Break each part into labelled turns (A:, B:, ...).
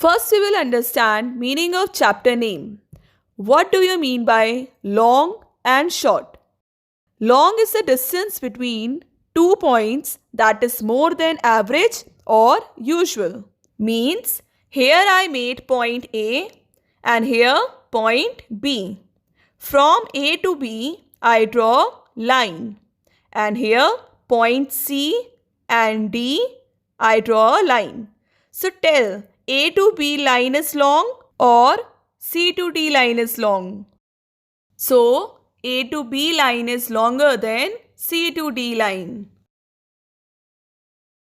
A: First, we will understand meaning of chapter name. What do you mean by long and short? Long is the distance between 2 points that is more than average or usual. Means here I made point A and here point B. From A to B I draw line and here point C and D I draw a line. So tell, A to B line is long or C to D line is long? So A to B line is longer than C to D line.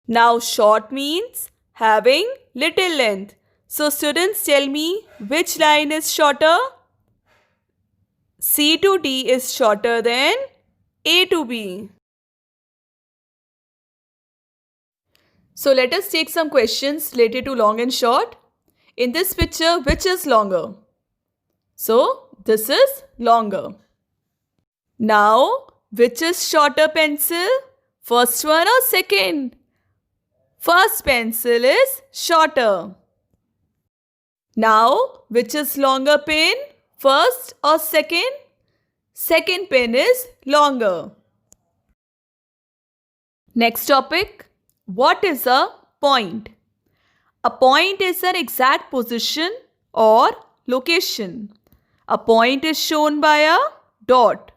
A: Now short means having little length. So students, tell me which line is shorter? C to D is shorter than A to B. So let us take some questions related to long and short. In this picture, which is longer? So this is longer. Now, which is shorter pencil? First one or second? First pencil is shorter. Now, which is longer pen? First or second? Second pen is longer. Next topic. What is a point? A point is an exact position or location. A point is shown by a dot.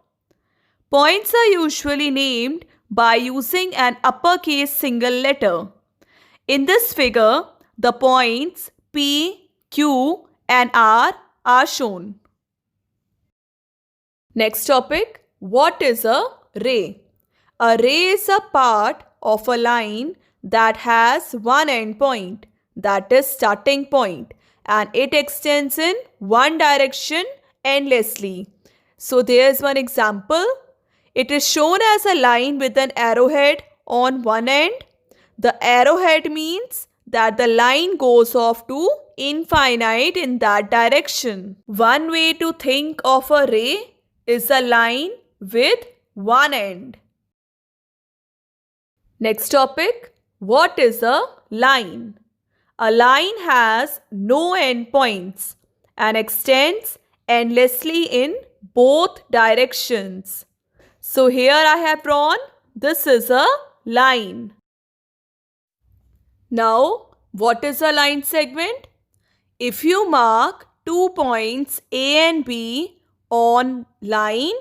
A: Points are usually named by using an uppercase single letter. In this figure, the points P, Q and R are shown. Next topic. What is a ray? A ray is a part of a line that has one end point, that is starting point, and it extends in one direction endlessly. So there is one example. It is shown as a line with an arrowhead on one end. The arrowhead means that the line goes off to infinite in that direction. One way to think of a ray is a line with one end. Next topic. What is a line? A line has no endpoints and extends endlessly in both directions. So here I have drawn, this is a line. Now, what is a line segment? If you mark 2 points A and B on line,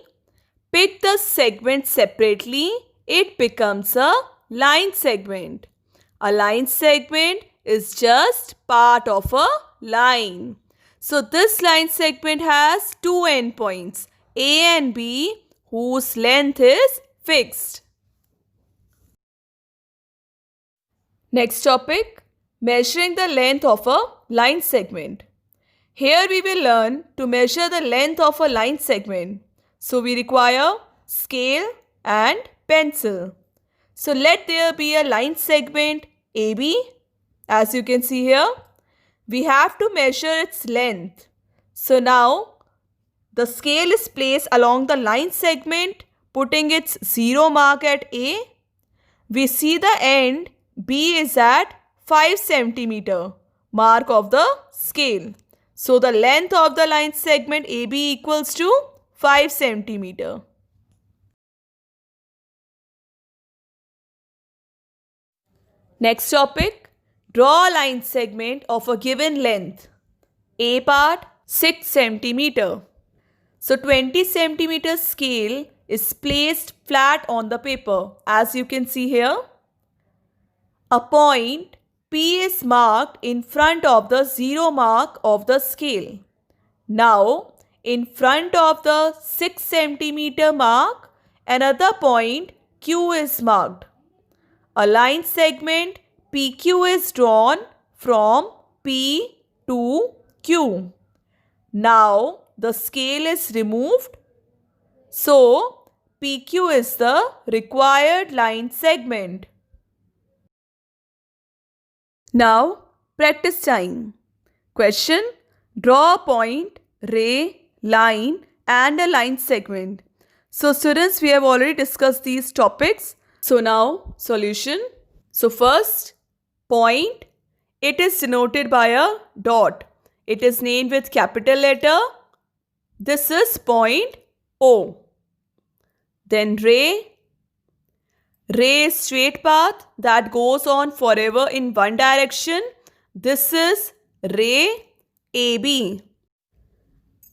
A: pick the segment separately, it becomes a line segment. A line segment is just part of a line. So this line segment has two endpoints, A and B, whose length is fixed. Next topic, measuring the length of a line segment. Here we will learn to measure the length of a line segment. So we require scale and pencil. So let there be a line segment AB. As you can see here, we have to measure its length. So now the scale is placed along the line segment, putting its 0 mark at A. We see the end B is at 5 cm mark of the scale. So the length of the line segment AB equals to 5 cm. Next topic, draw a line segment of a given length. A part 6 cm. So 20 cm scale is placed flat on the paper, as you can see here. A point P is marked in front of the 0 mark of the scale. Now, in front of the 6 cm mark, another point Q is marked. A line segment PQ is drawn from P to Q. Now, the scale is removed. So, PQ is the required line segment. Now, practice time. Question: draw a point, ray, line and a line segment. So students, we have already discussed these topics. So now, solution. So first, point it is denoted by a dot. It is named with capital letter. This is point O. Then ray. Ray is straight path that goes on forever in one direction. This is ray AB.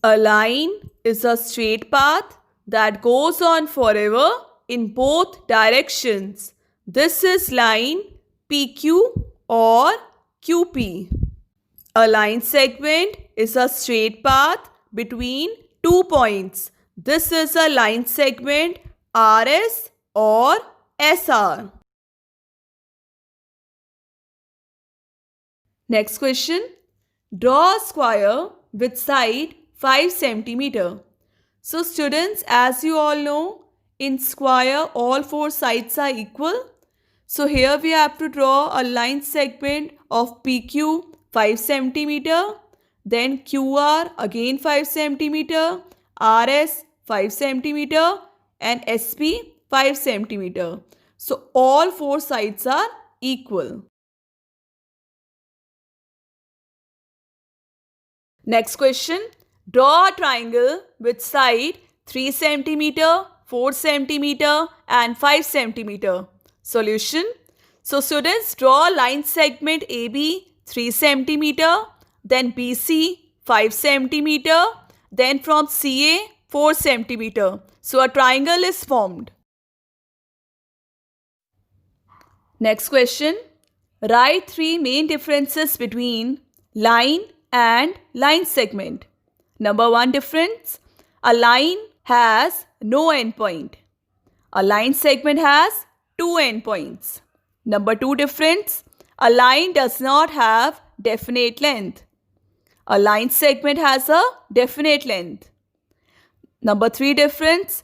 A: A line is a straight path that goes on forever in both directions. This is line PQ or QP. A line segment is a straight path between 2 points. This is a line segment RS or SR. Next question. Draw a square with side 5 cm. So students, as you all know, in square all 4 sides are equal. So here we have to draw a line segment of PQ 5 cm, then QR again 5 cm, RS 5 cm and SP 5 cm. So all 4 sides are equal. Next question. Draw a triangle with side 3 cm, 4 cm and 5 cm. Solution. So students, draw a line segment AB 3 cm, then BC 5 cm, then from CA 4 cm. So a triangle is formed. Next question. Write 3 main differences between line and line segment. Number 1 difference. A line has no endpoint. A line segment has 2 endpoints. Number 2 difference. A line does not have definite length. A line segment has a definite length. Number 3 difference.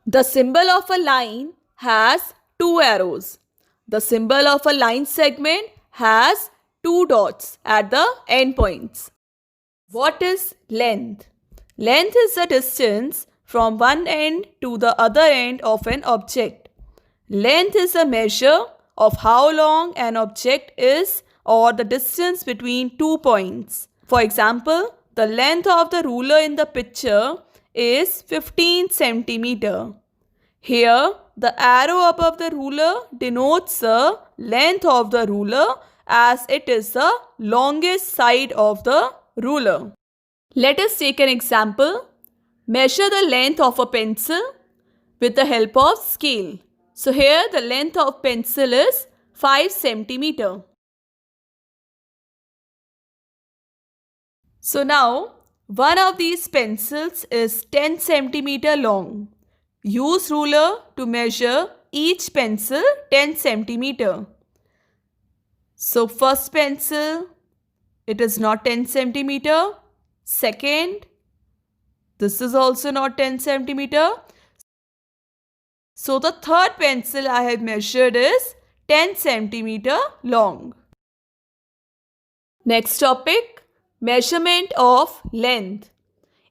A: The symbol of a line has 2 arrows. The symbol of a line segment has 2 dots at the endpoints. What is length? Length is the distance from one end to the other end of an object. Length is a measure of how long an object is or the distance between 2 points. For example, the length of the ruler in the picture is 15 cm. Here, the arrow above the ruler denotes the length of the ruler as it is the longest side of the ruler. Let us take an example. Measure the length of a pencil with the help of scale. So here the length of pencil is 5 cm. So now one of these pencils is 10 cm long. Use ruler to measure each pencil 10 cm. So first pencil, it is not 10 cm. Second, this is also not 10 cm. So the third pencil I have measured is 10 cm long. Next topic, measurement of length.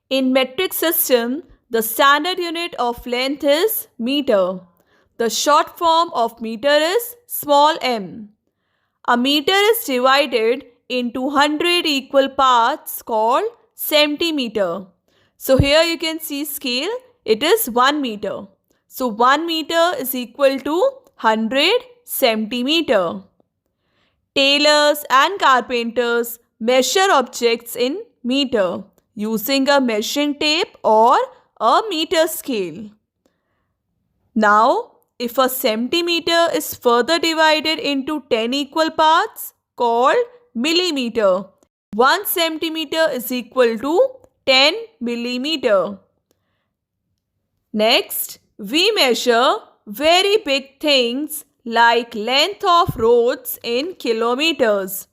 A: In metric system, the standard unit of length is meter. The short form of meter is small m. A meter is divided into 100 equal parts called centimeter. So here you can see scale, it is 1 meter. So 1 meter is equal to 100 centimeter. Tailors and carpenters measure objects in meter using a measuring tape or a meter scale. Now, if a centimeter is further divided into 10 equal parts called millimeter, 1 centimeter is equal to 10 millimeter. Next, we measure very big things like length of roads in kilometers.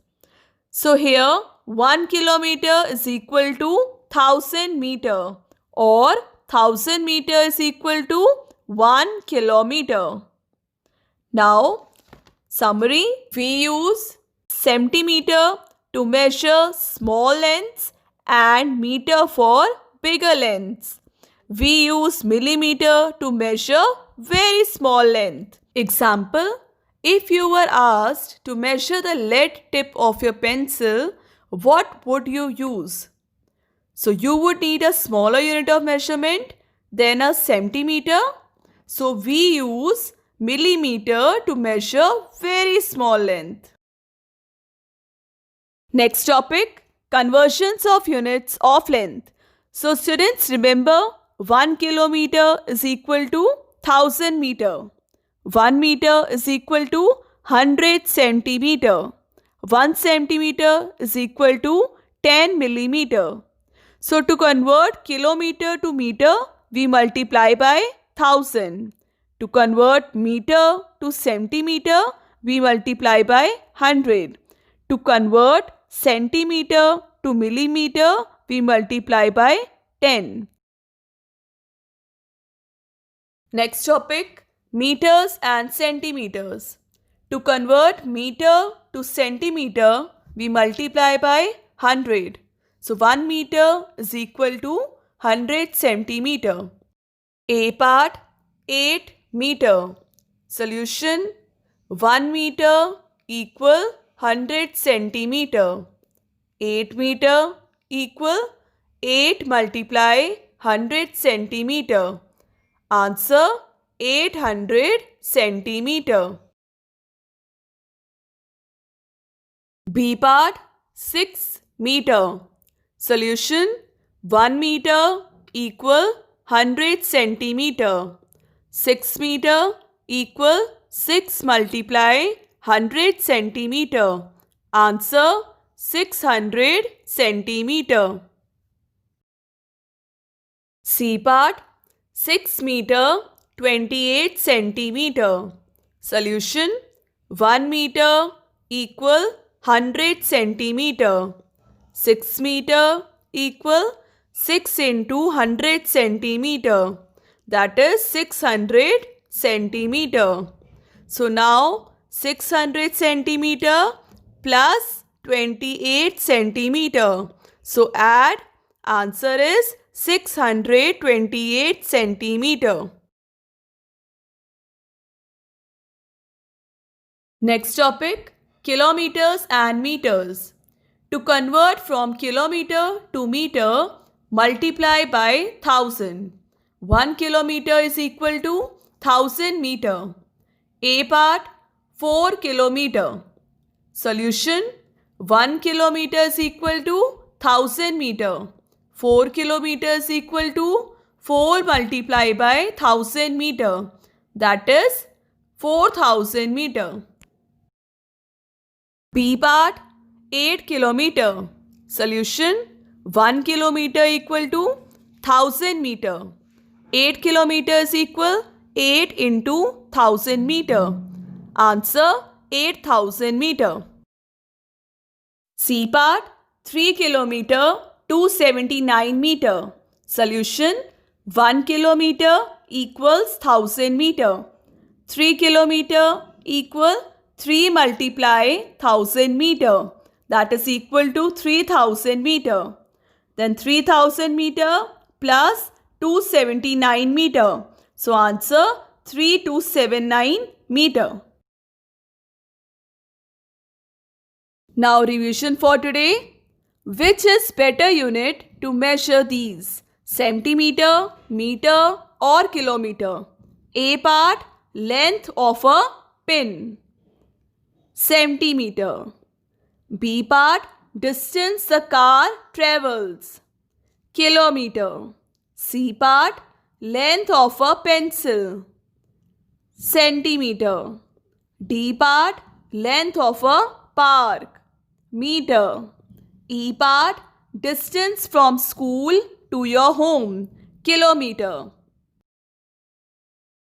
A: So here 1 kilometer is equal to 1000 meter or 1000 meter is equal to 1 kilometer. Now, summary, we use centimeter to measure small lengths and meter for bigger lengths. We use millimeter to measure very small length. Example, If you were asked to measure the lead tip of your pencil, what would you use? So you would need a smaller unit of measurement than a centimeter. So we use millimeter to measure very small length. Next topic, conversions of units of length. So students, remember 1 kilometer is equal to 1000 meter. 1 meter is equal to 100 centimeter. 1 centimeter is equal to 10 millimeter. So to convert kilometer to meter, we multiply by 1000. To convert meter to centimeter, we multiply by 100. To convert centimeter to millimeter, we multiply by 10. Next topic, meters and centimeters. To convert meter to centimeter, we multiply by 100. So 1 meter is equal to 100 centimeter. A part 8 meter. Solution, 1 meter equal 100 centimeter. 8 meter equal 8 multiply 100 centimeter. Answer, 800 centimeter. B part 6 meter. Solution, 1 meter equal 100 centimeter. 6 meter equal 6 multiply 100 centimeter. Answer, 600 centimeter. C part 6 meter 28 centimeter. Solution, 1 meter equal 100 centimeter. 6 meter equal 6 into 100 centimeter. That is 600 centimeter. So now 600 centimeter plus 28 centimeter. So add, answer is 628 centimeter. Next topic, kilometers and meters. To convert from kilometer to meter, multiply by 1000. 1 kilometer is equal to 1000 meter. A part 4 kilometer. Solution, 1 kilometer is equal to 1000 meter. 4 kilometers equal to 4 multiplied by 1000 meter. That is 4000 meter. B part 8 kilometer. Solution, 1 kilometer equal to 1000 meter. 8 kilometers equal 8 into 1000 meter. Answer, 8000 meter. C part 3 kilometer 279 meter. Solution, 1 kilometer equals 1000 meter. 3 kilometer equal 3 multiply 1000 meter. That is equal to 3000 meter. Then 3000 meter plus 279 meter. So answer, 3279 meter. Now revision for today. Which is better unit to measure these? Centimeter, meter or kilometer? A part, length of a pin. Centimeter. B part, distance the car travels. Kilometer. C part, length of a pencil. Centimeter. D part, length of a park. Meter. E part, distance from school to your home. Kilometer.